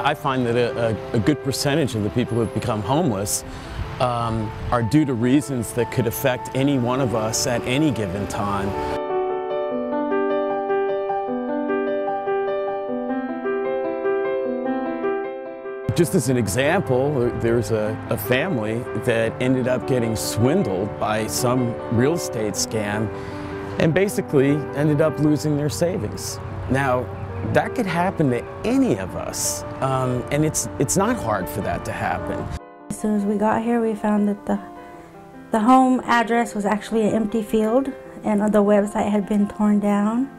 I find that a good percentage of the people who have become homeless are due to reasons that could affect any one of us at any given time. Just as an example, there's a family that ended up getting swindled by some real estate scam and basically ended up losing their savings. Now, that could happen to any of us, and it's not hard for that to happen. As soon as we got here, we found that the home address was actually an empty field, and the website had been torn down,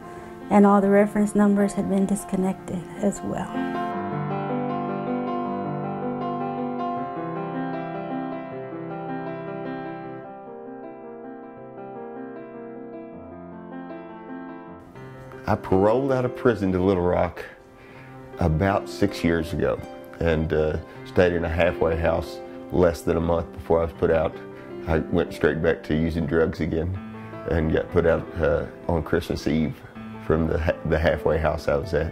and all the reference numbers had been disconnected as well. I paroled out of prison to Little Rock about 6 years ago and stayed in a halfway house less than a month before I was put out. I went straight back to using drugs again and got put out on Christmas Eve from the halfway house I was at.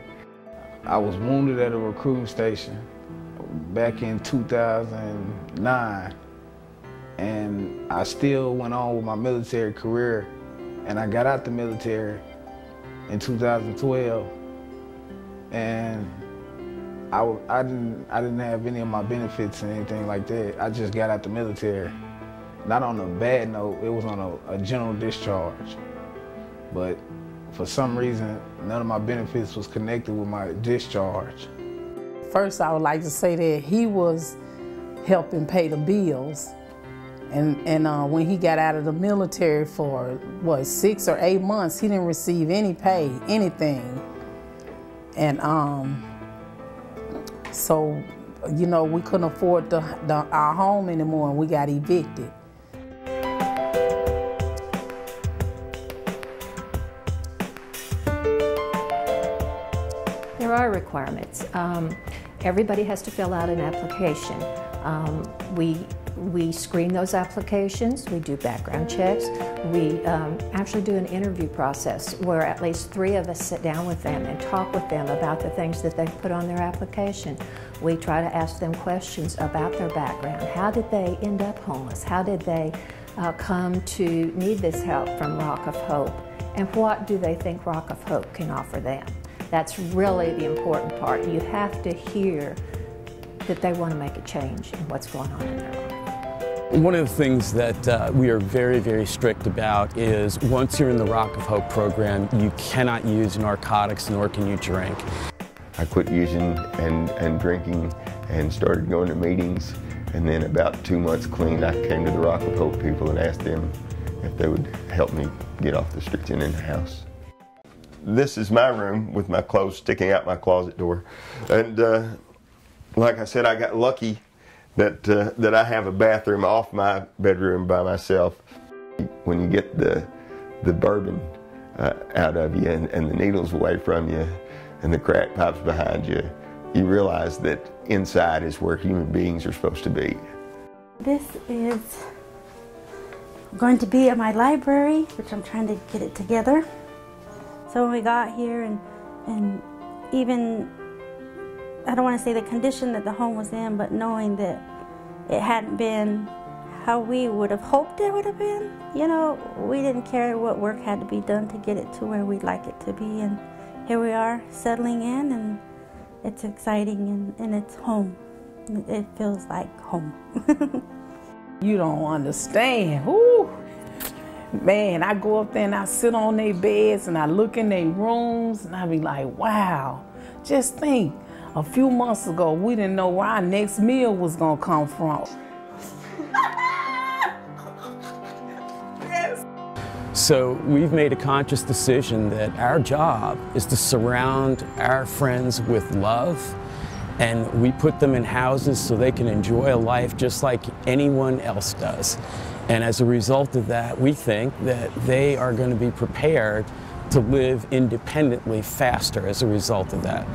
I was wounded at a recruiting station back in 2009, and I still went on with my military career, and I got out the military in 2012, and I didn't have any of my benefits and anything like that. I just got out the military. Not on a bad note, it was on a general discharge. But for some reason, none of my benefits was connected with my discharge. First, I would like to say that he was helping pay the bills. And when he got out of the military for, what, 6 or 8 months, he didn't receive any pay, anything. And so, you know, we couldn't afford our home anymore, and we got evicted. There are requirements. Everybody has to fill out an application. We screen those applications, we do background checks, we actually do an interview process where at least 3 of us sit down with them and talk with them about the things that they've put on their application. We try to ask them questions about their background. How did they end up homeless? How did they come to need this help from Rock of Hope? And what do they think Rock of Hope can offer them? That's really the important part. You have to hear that they want to make a change in what's going on in their life. One of the things that we are very, very strict about is once you're in the Rock of Hope program, you cannot use narcotics, nor can you drink. I quit using and drinking and started going to meetings, and then about 2 months clean, I came to the Rock of Hope people and asked them if they would help me get off the streets and in the house. This is my room with my clothes sticking out my closet door, and like I said, I got lucky that I have a bathroom off my bedroom by myself. When you get the bourbon out of you and the needles away from you and the crack pipes behind you, you realize that inside is where human beings are supposed to be. This is going to be at my library, which I'm trying to get it together. So when we got here and even, I don't want to say the condition that the home was in, but knowing that it hadn't been how we would have hoped it would have been. You know, we didn't care what work had to be done to get it to where we'd like it to be. And here we are settling in, and it's exciting, and it's home. It feels like home. You don't understand. Woo. Man, I go up there and I sit on their beds and I look in their rooms and I be like, wow, just think, a few months ago, we didn't know where our next meal was gonna come from. Yes. So we've made a conscious decision that our job is to surround our friends with love, and we put them in houses so they can enjoy a life just like anyone else does. And as a result of that, we think that they are going to be prepared to live independently faster as a result of that.